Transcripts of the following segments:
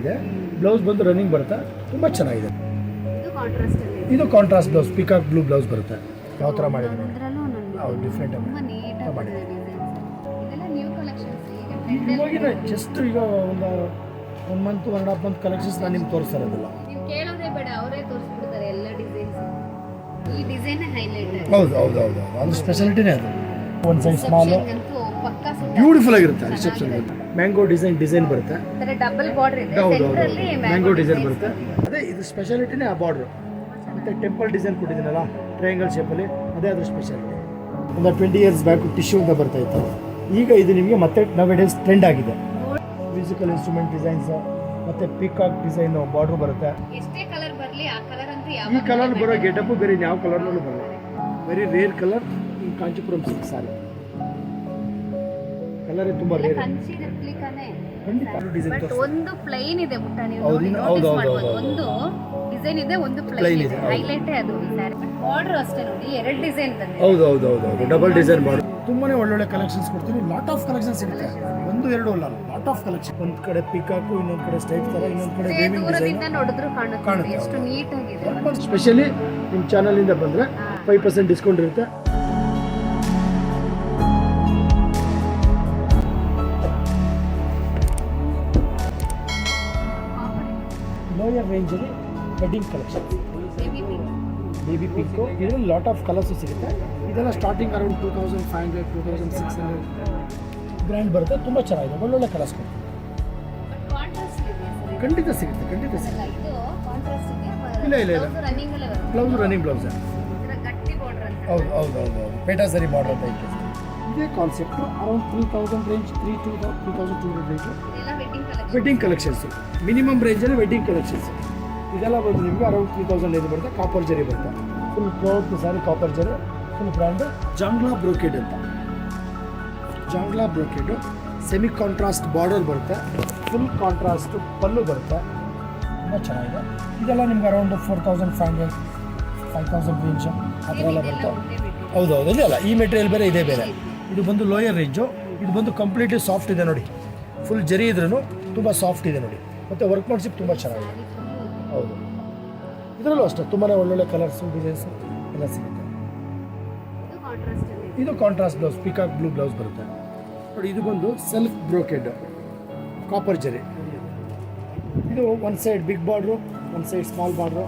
ಇದೆ. ಬ್ಲೌಸ್ ಬಂದು ರನ್ನಿಂಗ್ ಬರುತ್ತೆ, ತುಂಬ ಚೆನ್ನಾಗಿದೆ. ಇದು ಕಾಂಟ್ರಾಸ್ಟ್ ಅಲ್ಲಿ ಇದು contrast blouse, peacock blue blouse ಬರುತ್ತೆ. ಯಾವ ಥರ ಮಾಡಿದ್ರು ನೋಡಿ, ಅದರಲ್ಲೂ ನನಗೆ ಹೌದು ಡಿಫ್ರೆಂಟ್ ತುಂಬಾ ಆಗಿ ನೀಟಾಗಿ ಮಾಡಿದೆ. ಡಿಸೈನ್ಸ್. ಇದೆಲ್ಲ ನ್ಯೂ ಕಲೆಕ್ಷನ್ಸ್ ಈಗ ಟ್ರೆಂಡ್ ಇವಾಗಿನ ಜಸ್ಟ್ ಈಗ ಒಂದು 1 ಮಂತ್ 1.5 ಮಂತ್ ಕಲೆಕ್ಷನ್ಸ್ ನಾನು ನಿಮ್ಗೆ ತೋರಿಸ್ತಾ ಇರೋದಿಲ್ಲ. ನೀವು ಕೇಳೋದೇ ಬೇಡ, ಅವರೇ ತೋರಿಸ್ಬಿಡ್ತಾರೆ ಎಲ್ಲ ಡಿಸೈನ್ಸ್. ಈ ಡಿಸೈನ್ ಹೈಲೈಟ್. ಹೌದು ಹೌದು ಹೌದು ಹೌದು, ಅದ್ರ ಸ್ಪೆಷಾಲಿಟಿನೇ ಅದು. ಒಂದು ಸೈಜ್ ಸ್ಮಾಲು ಅಂತೂ ಪಕ್ಕಾ ಬ್ಯೂಟಿಫುಲ್ ಆಗಿರುತ್ತೆ. ರಿಸೆಪ್ಷನ್ ಮ್ಯಾಂಗೋ ಡಿಸೈನ್ ಬರುತ್ತೆ. ತರ ಡಬಲ್ ಬಾರ್ಡರ್ ಇದೆ, ಹೌದು ಹೌದು ಸೆಂಟ್ರಲ್ಲಿ ಮ್ಯಾಂಗೋ ಡಿಸೈನ್ ಬರುತ್ತೆ. ಅದೇ ಇದು ಸ್ಪೆಷಾಲಿಟಿನೇ ಆ ಬಾರ್ಡ್ರು. ಮತ್ತು ಟೆಂಪಲ್ ಡಿಸೈನ್ ಕೊಟ್ಟಿದ್ದೀನಲ್ಲ ಟ್ರಯಾಂಗಲ್ ಶೇಪಲ್ಲಿ, ಅದೇ ಅದ್ರ ಸ್ಪೆಷಾಲಿಟಿ. ಒಂದು 20 years ಬ್ಯಾಕ್ ಟಿಶ್ಯೂ ಅಂತ ಬರ್ತಾ ಇತ್ತು. ಈಗ ಇದು ನಿಮಗೆ ಮತ್ತೆ ನವೇಡೇಸ್ ಟ್ರೆಂಡ್ ಆಗಿದೆ. ಮ್ಯೂಸಿಕಲ್ ಇನ್ಸ್ಟ್ರೂಮೆಂಟ್ ಡಿಸೈನ್ಸ್ ಮತ್ತು ಪಿಕಾಕ್ ಡಿಸೈನ್ ಬಾರ್ಡ್ರು ಬರುತ್ತೆ. ಎಷ್ಟೇ ಕಲರ್ ಬರಲಿ ಆ ಕಲರ್ ಅಂತೂ ಈ ಕಲರ್ ಬರೋ ಗೆಟಪ್ ಬೇರೆ ಯಾವ ಕಲರ್ನಲ್ಲೂ ಬರಲ್ಲ. Very rare colour Kanchipuram silk sari. Colour ತುಂಬ ರೇರ್. ಕಂಚಿ ರೆಪ್ಲಿಕಾನೇ. ಖಂಡಿತ ಡಿಸೈನ್ ಬಟ್ ಒಂದು ಪ್ಲೈನ್ ಇದೆ ಮುಟ್ಟ, ನೀವು ಹೌದು, ನೋಡಿ ಹೌದು, notice ಹೌದು, ಮಾಡ್ಬೋದು. ಹೌದು. ಒಂದು ಡಿಸೈನ್ ಇದೆ, ಒಂದು Plain ಪ್ಲೈನ್ ಇದೆ, ಇದೆ. ಹೌದು. ಹೈಲೈಟೇ ಅದು ಈ ಸ್ಯಾರಿ. ಬಾರ್ಡರ್ ಅಷ್ಟೇ ನೋಡಿ, 2 ಡಿಸೈನ್ ಬಂದಿದೆ. ಹೌದು ಹೌದು ಹೌದು ಹೌದು, ಡಬಲ್ ಡಿಸೈನ್ ಬಾರ್ಡರ್. ತುಂಬಾನೇ ಒಳ್ಳೊಳ್ಳೆ ಕಲೆಕ್ಷನ್ಸ್ ಕೊಡ್ತೀನಿ. ಲಾಟ್ ಆಫ್ ಕಲೆಕ್ಷನ್ಸ್ ಸಿಗುತ್ತೆ, 1-2 ಅಲ್ಲ, ಲಾಟ್ ಆಫ್ ಕಲೆಕ್ಷನ್. ಒಂದು ಕಡೆ ಪಿಕಾಕು, ಇನ್ನೊಂದು ಕಡೆ ಸ್ಟೈಪ್ ತರ, ಇನ್ನೊಂದು ಕಡೆ ವೇವಿಂಗ್ ಡಿಸೈನ್ ದೂರದಿಂದ ನೋಡಿದ್ರು ಕಾಣುತ್ತೆ ಕಾಣುತ್ತೆ. ಎಷ್ಟು ನೀಟ್ ಆಗಿದೆ. ಸ್ಪೆಷಲಿ ನಿಮ್ಮ ಚಾನಲಿಂದ ಬಂದರೆ 5% ಡಿಸ್ಕೌಂಟ್ ಇರುತ್ತೆ. ಲೋಯರ್ ರೇಂಜಲ್ಲಿ ವೆಡ್ಡಿಂಗ್ ಕಲೆಕ್ಷನ್, ಬೇಬಿ ಪಿಂಕು, ಇದರಲ್ಲಿ ಲಾಟ್ ಆಫ್ ಕಲರ್ಸು ಸಿಗುತ್ತೆ. ಇದೆಲ್ಲ ಸ್ಟಾರ್ಟಿಂಗ್ ಅರೌಂಡ್ 2500 2600 ಗ್ರ್ಯಾಂಡ್ ಬರುತ್ತೆ. ತುಂಬ ಚೆನ್ನಾಗಿದೆ, ಒಳ್ಳೊಳ್ಳೆ ಕಲರ್ಸ್ ಕೊಡ್ತೀವಿ. ಖಂಡಿತ ಸಿಗುತ್ತೆ, ಖಂಡಿತ ಸಿಗುತ್ತೆ. ಇಲ್ಲ ಇಲ್ಲ ಇಲ್ಲ, ಬ್ಲೌಸ್ ರನ್ನಿಂಗ್ ಬ್ಲೌಸ್. ಗಟ್ಟಿ ಬಾರ್ಡರ್ ಅಂತ. ಹೌದು ಹೌದು ಹೌದು ಹೌದು, ಪೇಟಾ ಸರಿ ಬಾರ್ಡರ್ ಅಂತ ಇತ್ತು. ಇದೇ ಕಾನ್ಸೆಪ್ಟು ಅರೌಂಡ್ 3000 ರೇಂಜ್, 3200 ರೇಂಜು ಇದೆಲ್ಲ wedding collection. Wedding collections. Minimum ರೇಂಜಲ್ಲಿ ವೆಡ್ಡಿಂಗ್ ಕಲೆಕ್ಷನ್ಸ್. ಇದೆಲ್ಲ ಬಂದು ನಿಮಗೆ ಅರೌಂಡ್ 3000 ಇದು ಬರುತ್ತೆ. ಕಾಪರ್ ಜರಿ ಬರುತ್ತೆ, ಫುಲ್ ಕ್ಲೌತ್ ಸಾರಿ ಕಾಪರ್ ಜರಿ, ಫುಲ್ ಬ್ರ್ಯಾಂಡು ಜಾಂಗ್ಲಾ ಬ್ರೋಕೆಡ್ ಅಂತ. ಜಾಂಗ್ಲಾ ಬ್ರೋಕೆಡು ಸೆಮಿ ಕಾಂಟ್ರಾಸ್ಟ್ ಬಾರ್ಡರ್ ಬರುತ್ತೆ, ಫುಲ್ ಕಾಂಟ್ರಾಸ್ಟ್ ಪಲ್ಲು ಬರುತ್ತೆ. ತುಂಬ ಚೆನ್ನಾಗಿದೆ. ಇದೆಲ್ಲ ನಿಮ್ಗೆ ಅರೌಂಡ್ 4500 5000 ರೇಂಜು ಆ ಥರ ಎಲ್ಲ ಬರುತ್ತೆ. ಹೌದು ಹೌದು, ಇದೆ ಅಲ್ಲ, ಈ ಮೆಟೀರಿಯಲ್ ಬೇರೆ ಇದೇ ಬೇರೆ. ಇದು ಬಂದು ಲೋಯರ್ ರೇಂಜು. ಇದು ಬಂದು ಕಂಪ್ಲೀಟ್ಲಿ ಸಾಫ್ಟ್ ಇದೆ ನೋಡಿ, ಫುಲ್ ಜರಿ ಇದ್ರೂ ತುಂಬ ಸಾಫ್ಟ್ ಇದೆ ನೋಡಿ. ಮತ್ತು ವರ್ಕ್ ಮಾಡಿಸಿಪ್ ತುಂಬ ಚೆನ್ನಾಗಿದೆ. ಹೌದು, ಇದರಲ್ಲೂ ಅಷ್ಟೇ ತುಂಬಾ ಒಳ್ಳೊಳ್ಳೆ ಕಲರ್ಸು ಡಿಸೈನ್ಸು ಎಲ್ಲ ಸಿಗುತ್ತೆ. ಇದು contrast blouse, peacock blue blouse ಬರುತ್ತೆ ನೋಡಿ. ಇದು ಬಂದು ಸೆಲ್ಫ್ ಬ್ರೋಕೆಡ್ ಕಾಪರ್ ಜರಿ. ಇದು ಒಂದು ಸೈಡ್ ಬಿಗ್ ಬಾರ್ಡ್ರು, ಒಂದು ಸೈಡ್ ಸ್ಮಾಲ್ ಬಾರ್ಡ್ರು.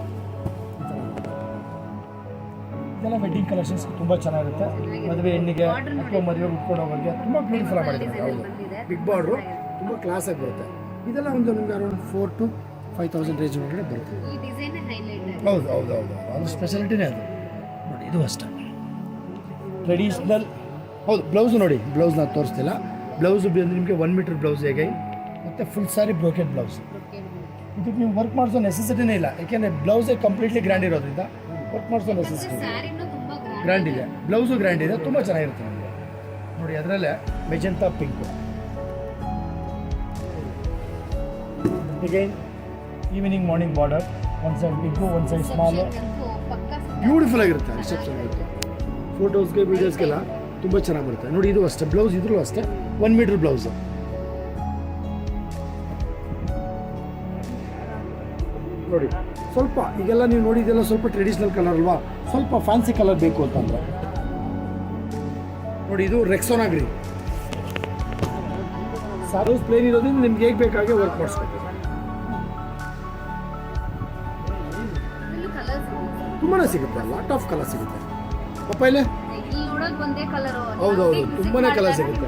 ಇದೆಲ್ಲ ವೆಡ್ಡಿಂಗ್ ಕಲೆಕ್ಷನ್ಸ್ ತುಂಬ ಚೆನ್ನಾಗಿರುತ್ತೆ. ಮದುವೆ ಹೆಣ್ಣಿಗೆ ಅಥವಾ ಮದುವೆ ಉಟ್ಕೊಂಡು ಹೋಗೋರಿಗೆ ತುಂಬ ಬ್ಯೂಟಿಫುಲ್ ಆಗಿ ಮಾಡಿದ್ದಾರೆ. ಹೌದು, ಬಿಗ್ ಬಾರ್ಡ್ರು ತುಂಬ ಕ್ಲಾಸಾಗಿ ಬರುತ್ತೆ. ಇದೆಲ್ಲ ಒಂದು ನಿಮ್ಗೆ ಅರೌಂಡ್ 4 to 5000 ರೇಂಜ್ ಒಳಗಡೆ ಬರುತ್ತೆ. ಹೌದು ಹೌದು ಹೌದು, ಅದು ಸ್ಪೆಷಾಲಿಟಿನೇ ಅದು ನೋಡಿ. ಇದು ಅಷ್ಟೇ ಟ್ರೆಡಿಷ್ನಲ್. ಹೌದು, ಬ್ಲೌಸು ನೋಡಿ, ಬ್ಲೌಸ್ ನಾನು ತೋರಿಸ್ತಿಲ್ಲ. ಬ್ಲೌಸು ಬಂದು ನಿಮಗೆ 1 ಮೀಟರ್ ಬ್ಲೌಸ್ ಹೇಗೆ, ಮತ್ತು ಫುಲ್ ಸಾರಿ ಬ್ರೋಕೆಡ್ ಬ್ಲೌಸ್. ಇದಕ್ಕೆ ನೀವು ವರ್ಕ್ ಮಾಡಿಸೋ ನೆಸೆಸಿಟಿನೇ ಇಲ್ಲ, ಯಾಕೆಂದರೆ ಬ್ಲೌಸೇ ಕಂಪ್ಲೀಟ್ಲಿ ಗ್ರ್ಯಾಂಡ್ ಇರೋದ್ರಿಂದ ವರ್ಕ್ ಮಾಡಿಸೋ ನೆಸೆಸಿಟಿ ಗ್ರ್ಯಾಂಡ್ ಇದೆ. ಬ್ಲೌಸು ಗ್ರ್ಯಾಂಡ್ ಇದೆ, ತುಂಬ ಚೆನ್ನಾಗಿರುತ್ತೆ ನಿಮಗೆ ನೋಡಿ. ಅದರಲ್ಲೇ magenta pink. Again evening morning border, ಒಂದು ಸೈಡ್ ಬಿಗ್ಗು, ಒಂದು ಸೈಡ್ ಸ್ಮಾಲು. ಬ್ಯೂಟಿಫುಲ್ ಆಗಿರುತ್ತೆ. ರಿಸೆಪ್ಷನ್ ಇರುತ್ತೆ, ಫೋಟೋಸ್ಗೆ ವೀಡಿಯೋಸ್ಗೆಲ್ಲ ತುಂಬ ಚೆನ್ನಾಗಿ ಬರುತ್ತೆ ನೋಡಿ. ಇದು ಅಷ್ಟೇ ಬ್ಲೌಸ್, ಇದ್ರೂ ಅಷ್ಟೇ 1 ಮೀಟರ್ ಬ್ಲೌಸು ನೋಡಿ. ಸ್ವಲ್ಪ ಈಗೆಲ್ಲ ನೀವು ನೋಡಿದೆಲ್ಲ ಸ್ವಲ್ಪ ಟ್ರೆಡಿಷ್ನಲ್ ಕಲರ್ ಅಲ್ವಾ, ಸ್ವಲ್ಪ ಫ್ಯಾನ್ಸಿ ಕಲರ್ ಬೇಕು ಅಂತಂದರೆ ನೋಡಿ. ಇದು ರೆಕ್ಸೋನಾ ಗ್ರೀನ್ ಸಾರೋಸ್ ಪ್ಲೇನ್ ಇರೋದ್ರಿಂದ ನಿಮ್ಗೆ ಹೇಗೆ ಬೇಕಾಗೆ ವರ್ಕ್ ಮಾಡಿಸ್ಬೇಕು. ತುಂಬಾ ಸಿಗುತ್ತೆ, ಲಾಟ್ ಆಫ್ ಕಲರ್ ಸಿಗುತ್ತೆ. ಪಪ್ಪಾಯಿಲೆ ಹೌದೌದು, ತುಂಬಾ ಕಲರ್ ಸಿಗುತ್ತೆ.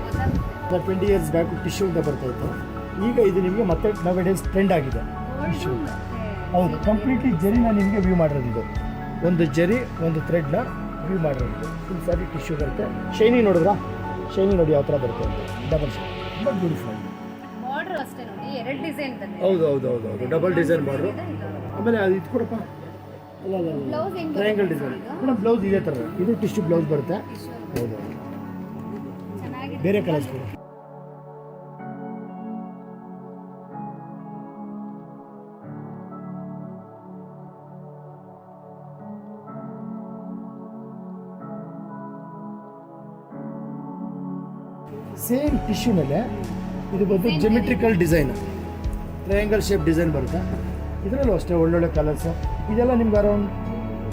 20 years ಬ್ಯಾಕ್ ಟಿಶ್ಯೂ ಅಂತ ಬರ್ತಾ ಇತ್ತು. ಈಗ ಇದು ನಿಮಗೆ ಮತ್ತೆ ನವೇಡೇಸ್ ಟ್ರೆಂಡ್ ಆಗಿದೆ ಟಿಶ್ಯೂ ಅಂತ. ಹೌದು, ಕಂಪ್ಲೀಟ್ಲಿ ಜರಿನ ನಿಮಗೆ ವ್ಯೂ ಮಾಡಿರೋದು. ಇದು ಒಂದು ಜರಿ, ಒಂದು ಥ್ರೆಡ್ನ ವ್ಯೂ ಮಾಡಿರೋದು. ಫುಲ್ ಸಾರಿ ಟಿಶ್ಯೂ ಬರುತ್ತೆ. ಶೈನಿ ನೋಡಿದ್ರಾ, ಶೈನಿ ನೋಡಿ ಯಾವ ಥರ ಬರುತ್ತೆ ಅಂತ. ಡಬಲ್ ಶೈನ್, ತುಂಬ ಬ್ಯೂಟಿಫುಲ್ ಆಗಿದೆ. ಹೌದು ಹೌದು ಹೌದು ಹೌದು, ಡಬಲ್ ಡಿಸೈನ್ ಬಾರ್ಡ್ರು. ಆಮೇಲೆ ಅದು ಇದು ಕೊಡಪ್ಪ, ಅಲ್ಲ ಟ್ರಯಾಂಗಲ್ ಡಿಸೈನ್ ಮೇಡಮ್. ಬ್ಲೌಸ್ ಇದೇ ಥರ, ಇದು ಟಿಶ್ಯೂ ಬ್ಲೌಸ್ ಬರುತ್ತೆ. ಹೌದು, ಬೇರೆ ಕಲರ್ಸ್ ಕೊಡಿ. ಸೇಮ್ ಟಿಶ್ಯೂ ಮೇಲೆ ಇದು ಬಂದು ಜಿಮೆಟ್ರಿಕಲ್ ಡಿಸೈನ್. ಟ್ರಯಾಂಗಲ್ ಶೇಪ್ ಡಿಸೈನ್ ಬರುತ್ತೆ. ಇದರಲ್ಲೂ ಅಷ್ಟೇ ಒಳ್ಳೊಳ್ಳೆ ಕಲರ್ಸು. ಇದೆಲ್ಲ ನಿಮ್ಗೆ ಅರೌಂಡ್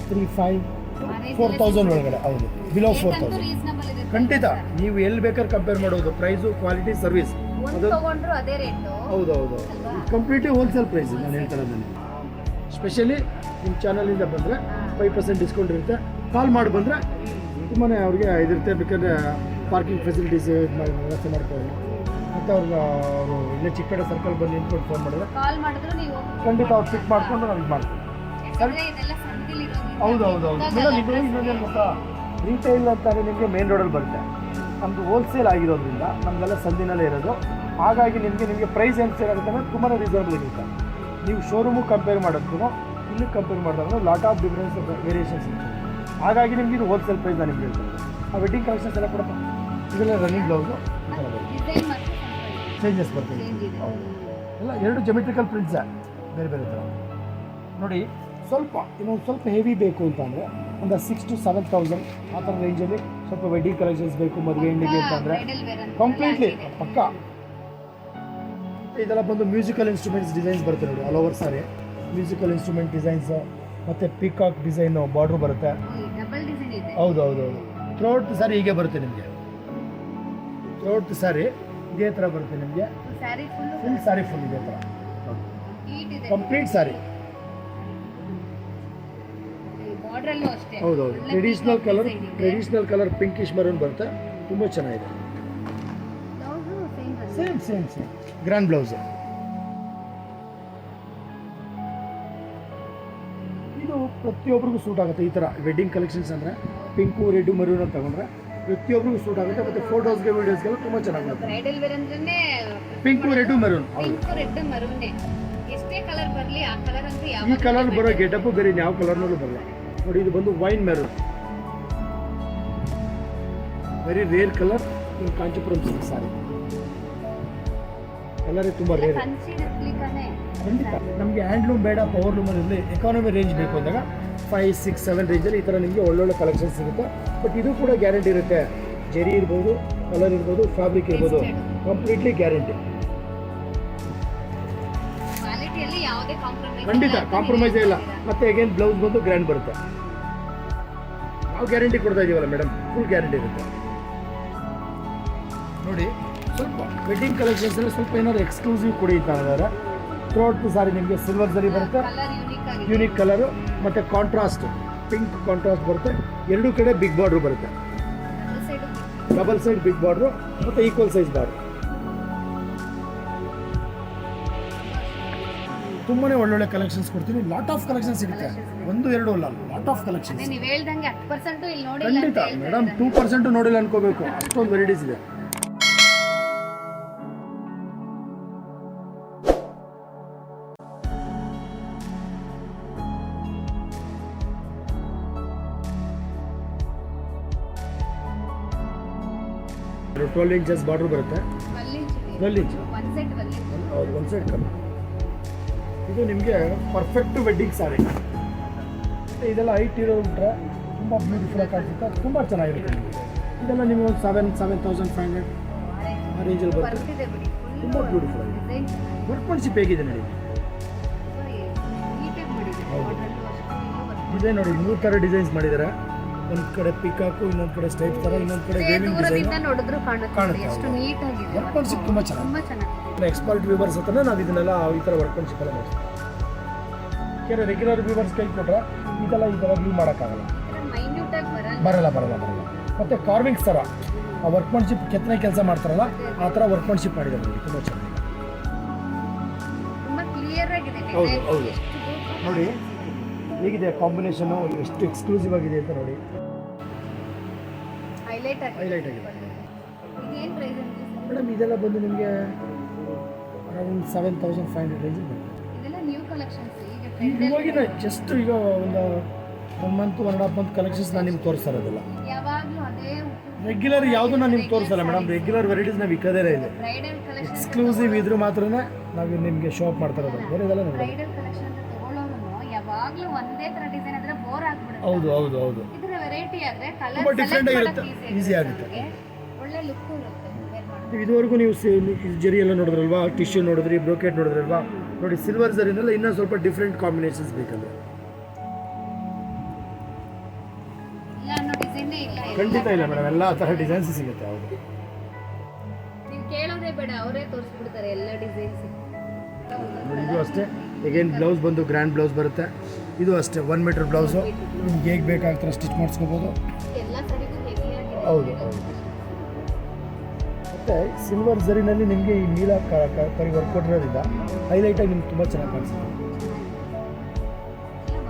3,500-4,000 ಒಳಗಡೆ. ಹೌದು, ಬಿಲೋ 4,000 ರೀಸನಬಲ್ ಇದೆ. ಖಂಡಿತ. ನೀವು ಎಲ್ಲಿ ಬೇಕಾದ್ರೆ ಕಂಪೇರ್ ಮಾಡೋದು, ಪ್ರೈಸು, ಕ್ವಾಲಿಟಿ, ಸರ್ವಿಸ್. ಒಂದು ತಗೊಂಡ್ರು ಅದೇ ರೇಟು. ಹೌದು ಕಂಪ್ಲೀಟ್ಲಿ ಹೋಲ್ಸೇಲ್ ಪ್ರೈಸ್ ನಾನು ಹೇಳ್ತಾ ಇರೋದನ್ನು. ಸ್ಪೆಷಲಿ ನಿಮ್ಮ ಚಾನಲಿಂದ ಬಂದರೆ 5% ಡಿಸ್ಕೌಂಟ್ ಇರುತ್ತೆ. ಕಾಲ್ ಮಾಡಿ ಬಂದರೆ ತುಂಬಾ ಅವ್ರಿಗೆ ಇದಿರುತ್ತೆ. ಬೇಕಾದ್ರೆ ಪಾರ್ಕಿಂಗ್ ಫೆಸಿಲಿಟೀಸ್ ವ್ಯವಸ್ಥೆ ಮಾಡ್ಕೊಳ್ಳೋಣ. ಮತ್ತು ಅವರು ಇಲ್ಲೇ ಚಿಕ್ಕಪೇಟೆ ಸರ್ಕಲ್ ಬಂದು ನಿಂತ್ಕೊಂಡು ಫೋನ್ ಮಾಡಿದ್ರೆ ಕಾಲ್ ಮಾಡಿದ್ರು ನೀವು ಖಂಡಿತ ಅವ್ರು ಪಿಕ್ ಮಾಡ್ಕೊಂಡು ನಮ್ಗೆ ಮಾಡ್ತೀವಿ. ಯಾಕಂದ್ರೆ ಇದೆಲ್ಲ ಸಂದಿಲ್ ಇರೋದ್ರಿಂದ ಹೌದು ಮೇಡಮ್, ಇದು ಇನ್ನೊಂದೇನು ಗೊತ್ತಾ, ರೀಟೈಲ್ ಅಂತಾರೆ ನಿಮಗೆ ಮೇನ್ ರೋಡಲ್ಲಿ ಬರುತ್ತೆ. ನಮ್ಮದು ಹೋಲ್ಸೇಲ್ ಆಗಿರೋದ್ರಿಂದ ನಮಗೆಲ್ಲ ಸಂದಿನಲ್ಲೇ ಇರೋದು. ಹಾಗಾಗಿ ನಿಮಗೆ ಪ್ರೈಸ್ ಏನು ಸೇರ್ ಆಗುತ್ತೆ ಅಂದರೆ ತುಂಬಾ ರೀಸನಬಲ್ ಇರುತ್ತೆ. ನೀವು ಶೋರೂಮು ಕಂಪೇರ್ ಮಾಡೋದಕ್ಕೂ ಇಲ್ಲಿ ಕಂಪೇರ್ ಮಾಡಿದಾಗ ಲಾಟ್ ಆಫ್ ಡಿಫ್ರೆನ್ಸ್ ವೇರಿಯೇಷನ್ಸ್ ಇರುತ್ತೆ. ಹಾಗಾಗಿ ನಿಮ್ಗೆ ಇದು ಹೋಲ್ಸೇಲ್ ಪ್ರೈಸ್ ನಾನು ನಿಮ್ಗೆ ಹೇಳ್ತೀನಿ. ಆ ವೆಡ್ಡಿಂಗ್ ಕಲೆಕ್ಷನ್ಸ್ ಎಲ್ಲ ಕೊಡಪ್ಪ. ಇದೆಲ್ಲ ರನ್ನಿಂಗ್ ಬ್ಲೌಸು ಡಿಸೈನ್ ಮಾತ್ರ ಚೇಂಜಸ್ ಬರ್ತದೆ. ಚೇಂಜ್ ಇದೆ. ಎಲ್ಲ 2 ಜೆಮೆಟ್ರಿಕಲ್ ಪ್ರಿಂಟ್ಸೇ ಬೇರೆ ಥರ. ನೋಡಿ, ಇನ್ನೊಂದು ಸ್ವಲ್ಪ ಹೆವಿ ಬೇಕು ಅಂತ ಅಂದರೆ ಒಂದು 6,000 to 7,000 ಆ ಥರ ರೇಂಜಲ್ಲಿ ಸ್ವಲ್ಪ ವೆಡ್ಡಿಂಗ್ ಕಲೆಕ್ಷನ್ಸ್ ಬೇಕು ಮದುವೆ ಹೆಣ್ಣಿಗೆ ಅಂತಂದರೆ ಕಂಪ್ಲೀಟ್ಲಿ ಪಕ್ಕ. ಇದೆಲ್ಲ ಬಂದು ಮ್ಯೂಸಿಕಲ್ ಇನ್ಸ್ಟ್ರೂಮೆಂಟ್ಸ್ ಡಿಸೈನ್ಸ್ ಬರುತ್ತೆ ನೋಡಿ, ಆಲ್ ಓವರ್ ಸಾರಿ ಮ್ಯೂಸಿಕಲ್ ಇನ್ಸ್ಟ್ರೂಮೆಂಟ್ ಡಿಸೈನ್ಸ್ ಮತ್ತು ಪಿಕಾಕ್ ಡಿಸೈನು ಬಾರ್ಡ್ರು ಬರುತ್ತೆ. ಡಬಲ್ ಡಿಸೈನ್ ಇದೆ. ಹೌದು ಥ್ರೋಟ್ ಸಾರಿ ಹೀಗೆ ಬರುತ್ತೆ ನಿಮಗೆ. ಥ್ರೋಟ್ ಸಾರಿ ಇದೇ ಥರ ಬರುತ್ತೆ ನಿಮಗೆ. ಸ್ಯಾರಿ ಫುಲ್ ಸಾರಿ ಫುಲ್ ಇದೇ ಥರ ಹೀಟ್ ಇದೆ. ಕಂಪ್ಲೀಟ್ ಸಾರಿ. ಬಾರ್ಡರ್ ಅಲ್ಲೂ ಅಷ್ಟೇ. ಹೌದು ಟ್ರೆಡಿಷನಲ್ ಕಲರ್ ಪಿಂಕಿಶ್ ಮರೂನ್ ಬರುತ್ತೆ. ತುಂಬ ಚೆನ್ನಾಗಿದೆ. Same grand blouse. ಇದು ಪ್ರತಿಯೊಬ್ಬರಿಗೂ ಸೂಟ್ ಆಗುತ್ತೆ. ಈ ಥರ ವೆಡ್ಡಿಂಗ್ ಕಲೆಕ್ಷನ್ಸ್ ಅಂದರೆ ಪಿಂಕು, ರೆಡ್, ಮರೂನ್ ಅಂತ ತಗೊಂಡ್ರೆ ಪ್ರತಿಯೊಬ್ಬರಿಗೂ ಸೂಟ್ ಆಗುತ್ತೆ. ಮತ್ತು ಫೋಟೋಸ್ಗೆ ವೀಡಿಯೋಸ್ಗೆಲ್ಲ ತುಂಬ ಚೆನ್ನಾಗುತ್ತೆ. ಬ್ರೈಡಲ್ ವೇರ್ ಅಂದ್ರೆ pink, red, maroon. Pink, red, maroon ಎಷ್ಟೇ ಕಲರ್ ಬರಲಿ ಆ ಕಲರ್ ಅಂತೂ ಯಾವ ಈ ಕಲರ್ ಬರೋ ಗೆಟಪ್ಪು ಬೇರೆ ಯಾವ ಕಲರ್ನಲ್ಲೂ ಬರಲ್ಲ. ನೋಡಿ, ಇದು ಬಂದು wine maroon, very rare colour in Kanchipuram silk sari. ಕಲರೇ ತುಂಬ ರೇರ್. ಖಂಡಿತ ನಮಗೆ ಹ್ಯಾಂಡ್ಲೂಮ್ ಬೇಡ, ಪವರ್ಲೂಮಲ್ಲಿ ಇರಲಿ, ಎಕಾನಮಿ ರೇಂಜ್ ಬೇಕು ಅಂದಾಗ 5, 6, 7 ರೇಂಜಲ್ಲಿ ಈ ಥರ ನಿಮಗೆ ಒಳ್ಳೊಳ್ಳೆ ಕಲೆಕ್ಷನ್ಸ್ ಸಿಗುತ್ತೆ. ಬಟ್ ಇದು ಕೂಡ ಗ್ಯಾರಂಟಿ ಇರುತ್ತೆ. ಜೆರಿ ಇರ್ಬೋದು, ಕಲರ್ ಇರ್ಬೋದು, ಫ್ಯಾಬ್ರಿಕ್ ಇರ್ಬೋದು, ಕಂಪ್ಲೀಟ್ಲಿ ಗ್ಯಾರಂಟಿ. ಕ್ವಾಲಿಟಿಯಲ್ಲಿ ಯಾವುದೇ ಖಂಡಿತ ಕಾಂಪ್ರಮೈಸೇ ಇಲ್ಲ. ಮತ್ತು ಅಗೇನ್ ಬ್ಲೌಸ್ ಬಂದು ಗ್ರ್ಯಾಂಡ್ ಬರುತ್ತೆ. ನಾವು ಗ್ಯಾರಂಟಿ ಕೊಡ್ತಾ ಇದೀವಲ್ಲ ಮೇಡಮ್, ಫುಲ್ ಗ್ಯಾರಂಟಿ ಇರುತ್ತೆ. ನೋಡಿ, ಸ್ವಲ್ಪ ವೆಡ್ಡಿಂಗ್ ಕಲೆಕ್ಷನ್ಸ್ ಎಲ್ಲ ಸ್ವಲ್ಪ ಏನಾದ್ರು ಎಕ್ಸ್ಕ್ಲೂಸಿವ್ ಕೊಡಿ ಅಂತ ಹೇಳಿದ್ರೆ ಥ್ರೋಟ್ ಸಾರಿ ನಿಮಗೆ ಸಿಲ್ವರ್ ಸರಿ ಬರುತ್ತೆ. ಯೂನಿಕ್ ಕಲರು ಮತ್ತು ಕಾಂಟ್ರಾಸ್ಟ್ ಪಿಂಕ್ ಕಾಂಟ್ರಾಸ್ಟ್ ಬರುತ್ತೆ. ಎರಡೂ ಕಡೆ ಬಿಗ್ ಬಾರ್ಡ್ರು ಬರುತ್ತೆ. ಡಬಲ್ ಸೈಡ್ ಬಿಗ್ ಬಾರ್ಡ್ರು ಮತ್ತು ಈಕ್ವಲ್ ಸೈಜ್ ಬಾರ್ಡ್ರು. ತುಂಬಾ ಒಳ್ಳೊಳ್ಳೆ ಕಲೆಕ್ಷನ್ಸ್ ಕೊಡ್ತೀನಿ. ಲಾಟ್ ಆಫ್ ಕಲೆಕ್ಷನ್ಸ್ ಸಿಗುತ್ತೆ. 1-2 ಅಲ್ಲ, ಲಾಟ್ ಆಫ್ ಕಲೆಕ್ಷನ್ಸ್. ನೀವು ಹೇಳ್ದಂಗೆ 10% ಇಲ್ಲಿ ನೋಡಿಲ್ಲ ಖಂಡಿತ ಮೇಡಮ್, 2% ನೋಡಿಲ್ಲ ಅನ್ಕೋಬೇಕು, ಅಷ್ಟೊಂದು ವೆರೈಟೀಸ್ ಇದೆ. ಇದು 12 ಇಂಚಸ್ ಬಾರ್ಡರ್ ಬರುತ್ತೆ. 12 ಇಂಚ್ ಹೌದು, ಒಂದು ಸೈಡ್ ಕಮ್ಮಿ. ಇದು ನಿಮಗೆ ಪರ್ಫೆಕ್ಟ್ ವೆಡ್ಡಿಂಗ್ ಸಾರಿ. ಇದೆಲ್ಲ ಹೈಟ್ ಇರೋದ್ರೆ ತುಂಬ ಬ್ಯೂಟಿಫುಲ್ ಆಗಿ ಕಾಣಿಸುತ್ತೆ, ತುಂಬ ಚೆನ್ನಾಗಿರುತ್ತೆ. ಇದೆಲ್ಲ ನಿಮಗೆ ಒಂದು 7,500 ಆ ರೇಂಜಲ್ಲಿ ಬರುತ್ತೆ. ತುಂಬ ಬ್ಯೂಟಿಫುಲ್ ಆಗಿದೆ. ವರ್ಕ್ಮನ್ಶಿಪ್ ಹೇಗಿದೆ ನೋಡಿ. ಡಿಸೈನ್ ನೋಡಿ, 3 ಥರ ಡಿಸೈನ್ಸ್ ಮಾಡಿದ್ದಾರೆ. ಒಂದು ಕಡೆ ಪಿಕಾಕು, ಇನ್ನೊಂದು ಕಡೆ ಸ್ಟೈಪ್ ಥರ, ಇನ್ನೊಂದು ಕಡೆ ವೇವಿಂಗ್ ಡಿಸೈನ್ ಕಾಣುತ್ತೆ. ವರ್ಕ್ಮನ್ಶಿಪ್ ತುಂಬ ಚೆನ್ನಾಗಿದೆ. ಎಕ್ಸ್ಪರ್ಟ್ ವ್ಯೂವರ್ಸ್ ಹತ್ರ ನಾವು ಇದನ್ನೆಲ್ಲ ಈ ಥರ ವರ್ಕ್ಮನ್ಶಿಪ್ ಎಲ್ಲ ಮಾಡ್ತೀವಿ. ಯಾಕೆಂದರೆ ರೆಗ್ಯುಲರ್ ವ್ಯೂವರ್ಸ್ ಕೈ ಕೊಟ್ಟರೆ ಇದೆಲ್ಲ ಈ ಥರ ವ್ಯೂ ಮಾಡೋಕ್ಕಾಗಲ್ಲ, ಬರಲ್ಲ. ಮತ್ತು ಕಾರ್ವಿಂಗ್ಸ್ ಥರ ಆ ವರ್ಕ್ಮನ್ಶಿಪ್ ಕೆತ್ತನೆ ಕೆಲಸ ಮಾಡ್ತಾರಲ್ಲ ಆ ಥರ ವರ್ಕ್ಮನ್ಶಿಪ್ ಮಾಡಿದ್ದಾರೆ ನೋಡಿ, ತುಂಬ ಚೆನ್ನಾಗಿದೆ. ಹೌದು ನೋಡಿ ಹೇಗಿದೆ ಕಾಂಬಿನೇಷನು, ಎಷ್ಟು ಎಕ್ಸ್ಕ್ಲೂಸಿವ್ ಆಗಿದೆ ಅಂತ ನೋಡಿ. ಹೈಲೈಟ್ ಆಗಿದೆ ಮೇಡಮ್. ಇದೆಲ್ಲ ಬಂದು ನಿಮಗೆ ಅರೌಂಡ್ 7,500 ರೇಂಜ್ ಬರುತ್ತೆ. ಇವಾಗಿನ ಜಸ್ಟ್ ಈಗ ಒಂದು 1 ಮಂತ್ 1.5 ಮಂತ್ ಕಲೆಕ್ಷನ್ಸ್ ನಾನು ನಿಮ್ಗೆ ತೋರಿಸ್ತಾ ಇರೋದಿಲ್ಲ. ರೆಗ್ಯುಲರ್ ಯಾವುದು ನಾನು ನಿಮ್ಗೆ ತೋರಿಸಲ್ಲ ಮೇಡಮ್. ರೆಗ್ಯುಲರ್ ವೆರೈಟೀಸ್ ನಾವು ಇಕ್ಕದೇ ಇದೆ. ಎಕ್ಸ್ಕ್ಲೂಸಿವ್ ಇದ್ರೆ ಮಾತ್ರನೇ ನಾವು ನಿಮಗೆ ಶೋ ಅಪ್ ಮಾಡ್ತಾ ಇರೋದು. ಬೇರೆ ಇದೆಲ್ಲ ನೋಡಿ. ಹೌದು ತುಂಬ ಡಿಫ್ರೆಂಟ್ ಆಗಿರುತ್ತೆ, ಈಸಿ ಆಗುತ್ತೆ. ಇದುವರೆಗೂ ನೀವು ಜರಿ ಎಲ್ಲ ನೋಡಿದ್ರಲ್ವಾ, ಟಿಶ್ಯೂ ನೋಡಿದ್ರಿ, ಬ್ರೋಕೆಟ್ ನೋಡಿದ್ರಲ್ವಾ, ನೋಡಿ ಸಿಲ್ವರ್ ಝರಿನೆಲ್ಲ ಇನ್ನೂ ಸ್ವಲ್ಪ ಡಿಫ್ರೆಂಟ್ ಕಾಂಬಿನೇಷನ್ಸ್ ಬೇಕಂದ್ರೆ ಇಲ್ಲ ಅನ್ನೋ ಡಿಸೈನೇ ಇಲ್ಲ ಖಂಡಿತ ಇಲ್ಲ ಮೇಡಮ್, ಎಲ್ಲ ಥರ ಡಿಸೈನ್ಸ್ ಸಿಗುತ್ತೆ. ಹೌದು, ನೀವು ಕೇಳೋದೇ ಬೇಡ, ಅವರೇ ತೋರಿಸ್ಬಿಡ್ತಾರೆ ಎಲ್ಲ ಡಿಸೈನ್ಸ್. ನೋಡಿ ಇದು ಅಷ್ಟೇ. ಈಗೇನು ಬ್ಲೌಸ್ ಬಂದು ಗ್ರ್ಯಾಂಡ್ ಬ್ಲೌಸ್ ಬರುತ್ತೆ. ಇದು ಅಷ್ಟೇ 1 ಮೀಟರ್ ಬ್ಲೌಸು. ನಿಮ್ಗೆ ಹೇಗೆ ಬೇಕಾಗ್ತಾರೆ ಸ್ಟಿಚ್ ಮಾಡಿಸ್ಕೋಬೋದು. ಎಲ್ಲ ಸರಿಗೂ ಹೆವಿ ಆಗಿದೆ. ಹೌದು ಹೌದು. ಮತ್ತು ಸಿಲ್ವರ್ ಝರಿನಲ್ಲಿ ನಿಮಗೆ ಈ ನೀಲ ಕರಿ ವರ್ಕ್ ಕೊಟ್ಟಿರೋದ್ರಿಂದ ಹೈಲೈಟಾಗಿ ನಿಮ್ಗೆ ತುಂಬ ಚೆನ್ನಾಗಿ ಕಾಣಿಸುತ್ತೆ.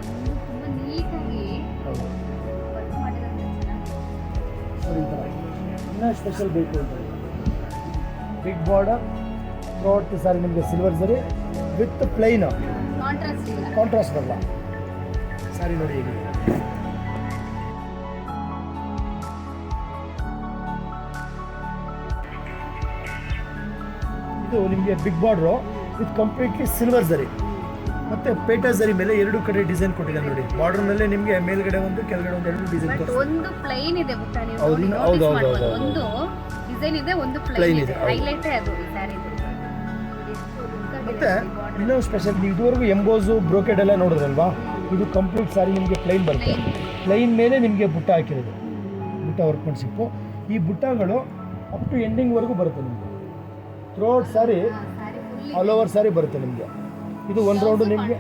ಒಂದು ತುಂಬಾ ನೀಟಾಗಿ ಹೌದು, ವರ್ಕ್ ಮಾಡಿರೋದು ಚೆನ್ನಾಗಿ. ನೋಡಿ ಈ ಥರ ಇನ್ನೂ ಸ್ಪೆಷಲ್ ಬೇಕು ಅಂತ ಬಿಗ್ ಬಾರ್ಡರ್ ಥ್ರೋಟ್ ಸಾರಿ ನಿಮಗೆ silver zari with plain contrast ಇಲ್ಲ. ಕಾಂಟ್ರಾಸ್ಟ್ ಬರಲ್ಲ ಸಾರಿ. ನೋಡಿ ಹೇಗೆ ಇದು ನಿಮಗೆ big border with completely silver zari ಮತ್ತು ಪೇಟಾ ಝರಿ ಮೇಲೆ 2 ಕಡೆ ಡಿಸೈನ್ ಕೊಟ್ಟಿದ್ದಾರೆ. ನೋಡಿ ಬಾರ್ಡರ್ನಲ್ಲೇ ನಿಮಗೆ ಮೇಲ್ಗಡೆ ಒಂದು ಕೆಳಗಡೆ ಒಂದು 2 ಡಿಸೈನ್ ಬಟ್ ತೋರಿಸ್ತಾರೆ. ಒಂದು ಪ್ಲೈನ್ ಇದೆ ಬುಟ್ಟ, ನೀವು ಹೌದು, ನೋಡಿ ಹೌದು, notice ಹೌದು, ಮಾಡ್ಬೋದು. ಹೌದು, ಒಂದು ಡಿಸೈನ್ ಇದೆ, ಒಂದು Plain ಪ್ಲೈನ್ ಇದೆ, ಇದೆ. ಹೌದು. ಹೈಲೈಟೇ ಅದು ಈ ಸ್ಯಾರಿ. ಮತ್ತು ಇನ್ನೊಂದು ಸ್ಪೆಷಲ್, ನೀವು ಇದುವರೆಗೂ ಎಂಬೋಸು ಬ್ರೋಕೆಡ್ ಎಲ್ಲ ನೋಡಿದ್ರಲ್ವಾ, ಇದು ಕಂಪ್ಲೀಟ್ ಸಾರಿ ನಿಮಗೆ ಪ್ಲೈನ್ ಬರುತ್ತೆ. ಪ್ಲೈನ್ ಮೇಲೆ ನಿಮಗೆ ಬುಟ್ಟ ಹಾಕಿರೋದು, ಬುಟ್ಟ ವರ್ಕ್ಮನ್ಶಿಪ್ಪು. ಈ ಬುಟ್ಟಗಳು ಅಪ್ ಟು ಎಂಡಿಂಗ್ವರೆಗೂ ಬರುತ್ತೆ ನಿಮಗೆ. ಥ್ರೋಟ್ ಸಾರಿ ಆಲ್ ಓವರ್ ಸಾರಿ ಬರುತ್ತೆ ನಿಮಗೆ. ಇದು ಒಂದು ರೌಂಡು ನಿಮಗೆ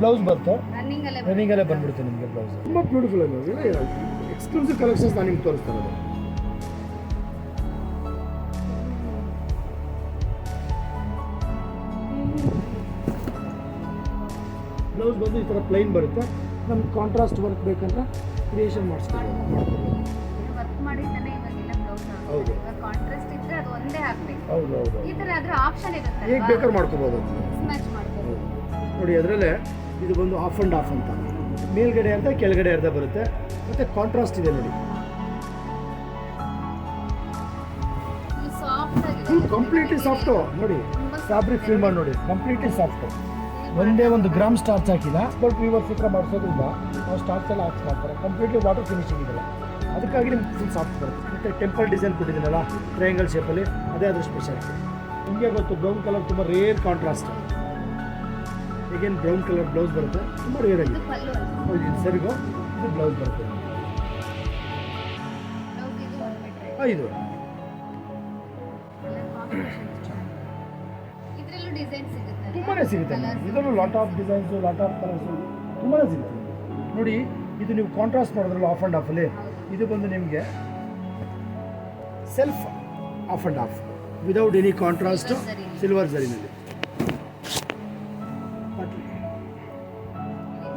ಬ್ಲೌಸ್ ಬರುತ್ತೆ, ರನ್ನಿಂಗಲ್ಲೇ ಬಂದ್ಬಿಡುತ್ತೆ ನಿಮಗೆ ಬ್ಲೌಸ್. ತುಂಬ ಬ್ಯೂಟಿಫುಲ್ ಆಗಿ ಎಕ್ಸ್ಕ್ಲೂಸಿವ್ ಕಲೆಕ್ಷನ್ಸ್ ನಾನು ನಿಮ್ಗೆ ತೋರಿಸ್ತಾ ಇರೋದು. ಬ್ಲೌಸ್ ಬಂದು ಈ ಥರ ಪ್ಲೈನ್ ಬರುತ್ತೆ. ನಮ್ಗೆ ಕಾಂಟ್ರಾಸ್ಟ್ ವರ್ಕ್ ಬೇಕಂದ್ರೆ ಕ್ರಿಯೇಷನ್ ಮಾಡಿಸ್ಕೊಬೋದು. ವರ್ಕ್ ಮಾಡಿದ್ದಾನೆ ಇವಾಗೆಲ್ಲ ಬ್ಲೌಸ್. ಹೌದು. ಇವಾಗ ಕಾಂಟ್ರಾಸ್ಟ್ ಇದ್ರೆ ಅದು ಒಂದೇ ಹಾಕ್ಬೇಕು. ಹೌದು ಹೌದು ಈ ತರ ಆದ್ರೆ ಆಪ್ಷನ್ ಇರುತ್ತೆ, ಹೇಗೆ ಬೇಕಾದ್ರೂ ಮಾಡ್ಕೋಬೋದು ಅಂತ. ಮ್ಯಾಚ್ ಮಾಡ್ಬೋದು. ನೋಡಿ ಅದರಲ್ಲೇ ಇದು ಬಂದು ಆಫ್ ಆ್ಯಂಡ್ ಆಫ್ ಅಂತ, ಮೇಲ್ಗಡೆ ಅರ್ಧ ಕೆಳಗಡೆ ಅರ್ಧ ಬರುತ್ತೆ. ಮತ್ತು ಕಾಂಟ್ರಾಸ್ಟ್ ಇದೆ ನೋಡಿ, ಇದು ಸಾಫ್ಟ್ ಆಗಿದೆ, ಫುಲ್ ಕಂಪ್ಲೀಟ್ಲಿ ಸಾಫ್ಟು. ನೋಡಿ ಫ್ಯಾಬ್ರಿಕ್ ಫೀಲ್ ಮಾಡಿ ನೋಡಿ, ಕಂಪ್ಲೀಟ್ಲಿ ಸಾಫ್ಟು. ಒಂದೇ ಒಂದು ಗ್ರಾಮ್ ಸ್ಟಾರ್ಚ್ ಹಾಕಿಲ್ಲ. ಬಟ್ ವೀವರ್ಸ್ ಹತ್ರ ಮಾಡಿಸೋದ್ರಿಂದ ನಾವು ಸ್ಟಾರ್ಚ್ ಎಲ್ಲ ಹಾಕಿ ಮಾಡ್ತಾರೆ. ಕಂಪ್ಲೀಟ್ಲಿ ವಾಟರ್ ಫಿನಿಶಿಂಗ್ ಇದೆಲ್ಲ, ಅದಕ್ಕಾಗಿ ನಿಮ್ಗೆ ಫುಲ್ ಸಾಫ್ಟ್ ಬರುತ್ತೆ. ಮತ್ತು ಟೆಂಪಲ್ ಡಿಸೈನ್ ಕೊಟ್ಟಿದ್ದೀನಲ್ಲ ಟ್ರಯಾಂಗಲ್ ಶೇಪಲ್ಲಿ, ಅದೇ ಅದ್ರ ಸ್ಪೆಷಾಲಿಟಿ. ನಿಮಗೆ ಗೊತ್ತು ಬ್ರೌನ್ ಕಲರ್ ತುಂಬ ರೇರ್ ಕಾಂಟ್ರಾಸ್ಟ್. ಈಗೇನು ಬ್ರೌನ್ ಕಲರ್ ಬ್ಲೌಸ್ ಬರುತ್ತೆ, ತುಂಬ ರೇರ್ ಆಗಿದೆ. ಇದು ಪಲ್ಲು ಅಲ್ಲ. ಹೌದು, ಇದು ಸರಿಗೂ ಇದು ಬ್ಲೌಸ್ ಬರುತ್ತೆ. ಬ್ಲೌಸ್ ಇದು 1 ಮೀಟರ್. ಇದು ಎಲ್ಲ ಕಾಂಬಿನೇಷನ್ ಇದರಲ್ಲೂ ಡಿಸೈನ್ ಸಿಗುತ್ತೆ. ತುಂಬಾ ಸಿಗುತ್ತೆ. ಇದರಲ್ಲೂ lot of designs, lot of colours ತುಂಬಾ ಸಿಗುತ್ತೆ. ನೋಡಿ ಇದು ನೀವು ಕಾಂಟ್ರಾಸ್ಟ್ ಮಾಡೋದ್ರಲ್ಲ ಆಫ್ ಆ್ಯಂಡ್ ಆಫಲ್ಲಿ, ಇದು ಬಂದು ನಿಮಗೆ self off and off without any contrast silver ಝರಿನಲ್ಲಿ.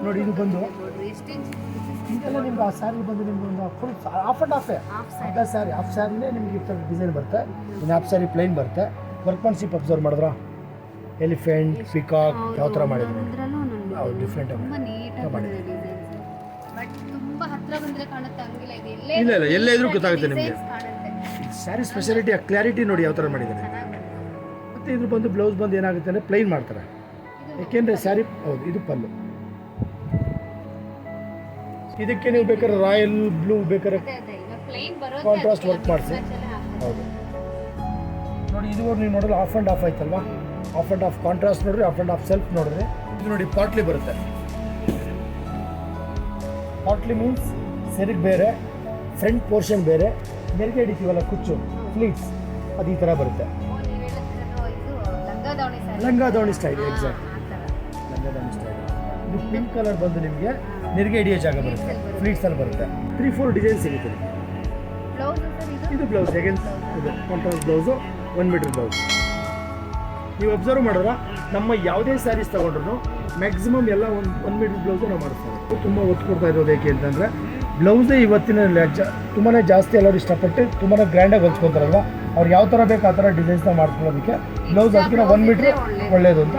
ನೋಡಿ ಇದು ಬಂದು ಎಷ್ಟು ಇಂಚ್? ಇದೆಲ್ಲ ನಿಮ್ಗೆ ಆ ಸ್ಯಾರಿ ಬಂದು ನಿಮ್ಗೆ ಒಂದು ಫುಲ್ ಆಫ್ ಆ್ಯಂಡ್ ಆಫೇ ಅರ್ಧ ಸ್ಯಾರಿ. ಆಫ್ ಸ್ಯಾರಿನೇ ನಿಮಗೆ ಈ ಥರ ಡಿಸೈನ್ ಬರುತ್ತೆ. ಇನ್ನು ಆಫ್ ಸ್ಯಾರಿ ಪ್ಲೈನ್ ಬರುತ್ತೆ. ವರ್ಕ್ಮನ್ಶಿಪ್ ಅಬ್ಸರ್ವ್ ಮಾಡಿದ್ರ, ಎಲಿಫೆಂಟ್, ಪಿಕಾಕ್ ಯಾವ ಥರ ಮಾಡಿದ್ರು. ಹೌದು, ಡಿಫ್ರೆಂಟ್ ತುಂಬಾ ನೀಟಾಗಿ ಬಂದಿದೆ ಡಿಸೈನ್ಸ್. ಬಟ್ ತುಂಬಾ ಹತ್ರ ಬಂದ್ರೆ ಕಾಣುತ್ತೆ, ಹಂಗಿಲ್ಲ. ಇದು ಇಲ್ಲ ಇಲ್ಲ, ಎಲ್ಲೇ ಇದ್ರೂ ಗೊತ್ತಾಗುತ್ತೆ ನಿಮಗೆ. ಕಾಣುತ್ತೆ ಸ್ಯಾರಿ ಸ್ಪೆಷಾಲಿಟಿ, ಆ ಕ್ಲಾರಿಟಿ ನೋಡಿ ಯಾವ ಥರ ಮಾಡಿದ್ದಾರೆ. ಚೆನ್ನಾಗಿ ಬಂದಿದೆ. ಮತ್ತು ಇದ್ರ ಬಂದು ಬ್ಲೌಸ್ ಬಂದು ಏನಾಗುತ್ತೆ ಅಂದರೆ ಪ್ಲೈನ್ ಮಾಡ್ತಾರೆ. ಏಕೆಂದರೆ ಸ್ಯಾರಿ ಹೌದು ಇದು ಪಲ್ಲು. ಇದಕ್ಕೆ ನೀವು ಬೇಕಾದ್ರೆ ರಾಯಲ್ ಬ್ಲೂ ಬೇಕಾದ್ರೆ ಅದೇ ಇವಾಗ ಪ್ಲೇನ್ ಬರೋದು ಕಾಂಟ್ರಾಸ್ಟ್ ವರ್ಕ್ ಮಾಡಿಸಿ. ಹೌದು ನೋಡಿ, ಇದು ನೀವು ನೋಡಲು ಆಫ್ ಆ್ಯಂಡ್ ಆಫ್ ಆಯ್ತಲ್ವಾ. ಆಫ್ ಆ್ಯಂಡ್ ಆಫ್ ಕಾಂಟ್ರಾಸ್ಟ್ ನೋಡ್ರಿ, ಆಫ್ ಆ್ಯಂಡ್ ಆಫ್ ಸೆಲ್ಫ್ ನೋಡಿದ್ರೆ. ಇದು ನೋಡಿ ಪಾಟ್ಲಿ ಬರುತ್ತೆ. ಪಾಟ್ಲಿ ಮೀನ್ಸ್ ಸೆರಿಗೆ ಬೇರೆ, ಫ್ರಂಟ್ ಪೋರ್ಷನ್ ಬೇರೆ, ಮೇಲ್ಗೆ ಹಿಡಿತೀವಲ್ಲ ಕುಚ್ಚು ಫ್ಲೀಟ್ಸ್, ಅದು ಈ ಥರ ಬರುತ್ತೆ. ಲಂಗ ದಾವಣಿ ಸ್ಟೈಲ್, ಎಕ್ಸಾಕ್ಟ್ ಲಂಗ ದಾವಣಿ ಸ್ಟೈಲ್. ಇದು ಪಿಂಕ್ ಕಲರ್ ಬಂದು ನಿಮಗೆ ನೆರಿಗೆ ಹಿಡಿಯೋ ಜಾಗ ಬರುತ್ತೆ, ಫ್ಲೀಟ್ಸಲ್ಲಿ ಬರುತ್ತೆ. 3-4 ಡಿಸೈನ್ ಸಿಗುತ್ತೆ. ಇದು ಬ್ಲೌಸ್ ಹೇಗೆ ಇದು ಕಾಂಟ್ರಾಸ್ಟ್ ಬ್ಲೌಸು, 1 ಮೀಟರ್ ಬ್ಲೌಸ್. ನೀವು ಅಬ್ಸರ್ವ್ ಮಾಡಿದ್ರೆ ನಮ್ಮ ಯಾವುದೇ ಸ್ಯಾರೀಸ್ ತೊಗೊಂಡ್ರು ಮ್ಯಾಕ್ಸಿಮಮ್ ಎಲ್ಲ 1 ಮೀಟರ್ ಬ್ಲೌಸು ನಾವು ಮಾಡಿಸ್ತಾರೆ. ತುಂಬ ಒತ್ತು ಕೊಡ್ತಾ ಇರೋದು ಏಕೆ ಅಂತಂದರೆ ಬ್ಲೌಸೇ ಇವತ್ತಿನ ತುಂಬಾ ಜಾಸ್ತಿ ಎಲ್ಲರೂ ಇಷ್ಟಪಟ್ಟು ತುಂಬಾ ಗ್ರ್ಯಾಂಡಾಗಿ ಹೊಲ್ಸ್ಕೊತಾರಲ್ವ, ಅವ್ರು ಯಾವ ಥರ ಬೇಕು ಆ ಥರ ಡಿಸೈನ್ಸ್ನ ಮಾಡ್ಕೊಳ್ಳೋದಕ್ಕೆ ಬ್ಲೌಸ್ ಅದಕ್ಕಿಂತ 1 ಮೀಟ್ರ್ ಒಳ್ಳೆಯದು ಅಂತ